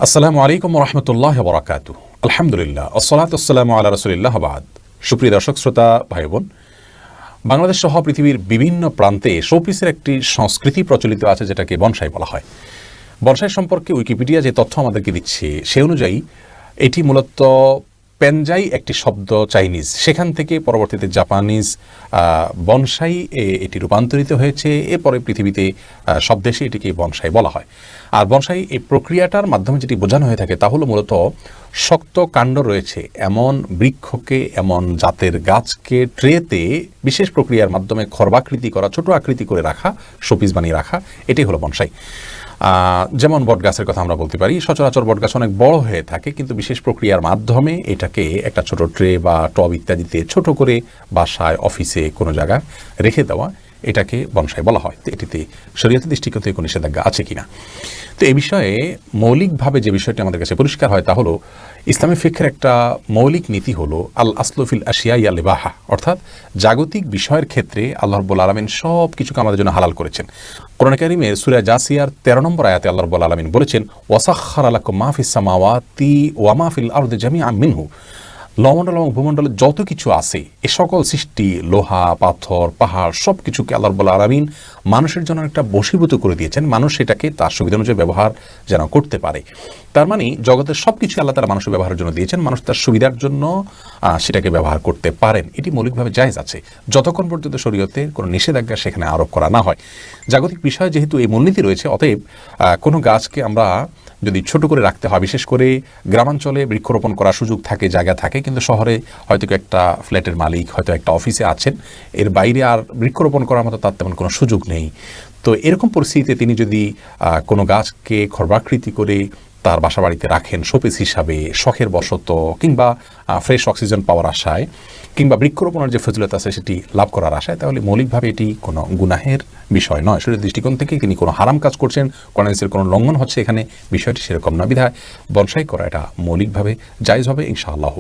আসসালামু আলাইকুম ওয়া রাহমাতুল্লাহি ওয়া বারাকাতুহু। আলহামদুলিল্লাহ, আসসালাতু ওয়াসসালামু আলা রাসূলিল্লাহ ওয়া বা'দ। সুপ্রিয় দর্শক শ্রোতা ভাই বোন, বাংলাদেশ সহ পৃথিবীর বিভিন্ন প্রান্তে শোপিসের একটি সংস্কৃতি প্রচলিত আছে, যেটাকে বনসাই বলা হয়। বনসাই সম্পর্কে উইকিপিডিয়া যে তথ্য আমাদেরকে দিচ্ছে সে অনুযায়ী এটি মূলত পেনজাই একটি শব্দ, চাইনিজ, সেখান থেকে পরবর্তীতে জাপানিজ বনসাই এটি রূপান্তরিত হয়েছে। এরপরে পৃথিবীতে সব দেশে এটিকে বনসাই বলা হয়। আর বনসাই এই প্রক্রিয়াটার মাধ্যমে যেটি বোঝানো হয়ে থাকে তা হলো মূলত শক্ত কাণ্ড রয়েছে এমন বৃক্ষকে, এমন জাতের গাছকে ট্রেতে বিশেষ প্রক্রিয়ার মাধ্যমে খর্বাকৃতি করা, ছোট আকৃতি করে রাখা, শোপিস বানিয়ে রাখা, এটাই হলো বনসাই। যেমন বটগাছের কথা আমরা বলতে পারি। সচরাচর বটগাছ অনেক বড় হয়ে থাকে, কিন্তু বিশেষ প্রক্রিয়ার মাধ্যমে এটাকে একটা ছোট ট্রে বা টব ইত্যাদিতে ছোট করে বাসায়, অফিসে, কোনো জায়গায় রেখে দেওয়া, এটাকে বনসাই বলা হয়। তো এটিতে শরীয়তের দৃষ্টিকোণ থেকে কোনো নিষেধাজ্ঞা আছে কিনা, তো এই বিষয়ে মৌলিকভাবে যে বিষয়টি আমাদের কাছে পরিষ্কার হয় তা হলো ইসলামী ফিকহের একটা মৌলিক নীতি হলো আল আসলু ফিল আশিয়া ইয়াল ইবাহা, অর্থাৎ জাগতিক বিষয়ের ক্ষেত্রে আল্লাহ রাব্বুল আলামিন সব কিছুকে আমাদের জন্য হালাল করেছেন। কোরআন কারীমের সূরা জাসিয়ার 13 নম্বর আয়াতে আল্লাহ রাব্বুল আলামিন বলেছেন, ওয়াসাখখারা লাকুম মা ফিস সামাওয়াতি ওয়া মা ফিল আরদি জামিআন মিনহু। লমণ্ডল এবং ভূমণ্ডলে যত কিছু আছে, এ সকল সৃষ্টি, লোহা, পাথর, পাহাড়, সব কিছুকে আল্লাহ রাব্বুল আলামিন মানুষের জন্য একটা বশীভূত করে দিয়েছেন। মানুষ সেটাকে তার সুবিধা অনুযায়ী ব্যবহার যেন করতে পারে। তার মানে জগতের সব কিছু আল্লাহ তারা মানুষের ব্যবহারের জন্য দিয়েছেন, মানুষ তার সুবিধার জন্য সেটাকে ব্যবহার করতে পারেন। এটি মৌলিকভাবে জায়েজ আছে, যতক্ষণ পর্যন্ত শরীয়তের কোনো নিষেধাজ্ঞা সেখানে আরোপ করা না হয়। জাগতিক বিষয়ে যেহেতু এই মূলনীতি রয়েছে, অতএব কোনো গাছকে আমরা যদি ছোট করে রাখতে হয়, বিশেষ করে গ্রামাঞ্চলে বৃক্ষরোপণ করার সুযোগ থাকে, জায়গা থাকে, কিন্তু শহরে হয়তো একটা ফ্ল্যাটের মালিক, হয়তো একটা অফিসে আছেন, এর বাইরে আর বৃক্ষরোপণ করার মতো তার তেমন কোনো সুযোগ নেই। তো এরকম পরিস্থিতিতে তিনি যদি কোনো গাছকে খর্বাকৃতি করে তার বাসা বাড়িতে রাখেন শোপিস হিসাবে, শখের বশত, কিংবা ফ্রেশ অক্সিজেন পাওয়ার আশায়, কিংবা বৃক্ষরোপণের যে ফজিলত আছে সেটি লাভ করার আশায়, তাহলে মৌলিকভাবে এটি কোনো গুনাহের বিষয় নয়। শরীরের দৃষ্টিকোণ থেকে তিনি কোনো হারাম কাজ করছেন, কোরআনের কোনো লঙ্ঘন হচ্ছে, এখানে বিষয়টি সেরকম না। বিধায় বনসাই করা এটা মৌলিকভাবে জায়েজ হবে ইনশাআল্লাহ।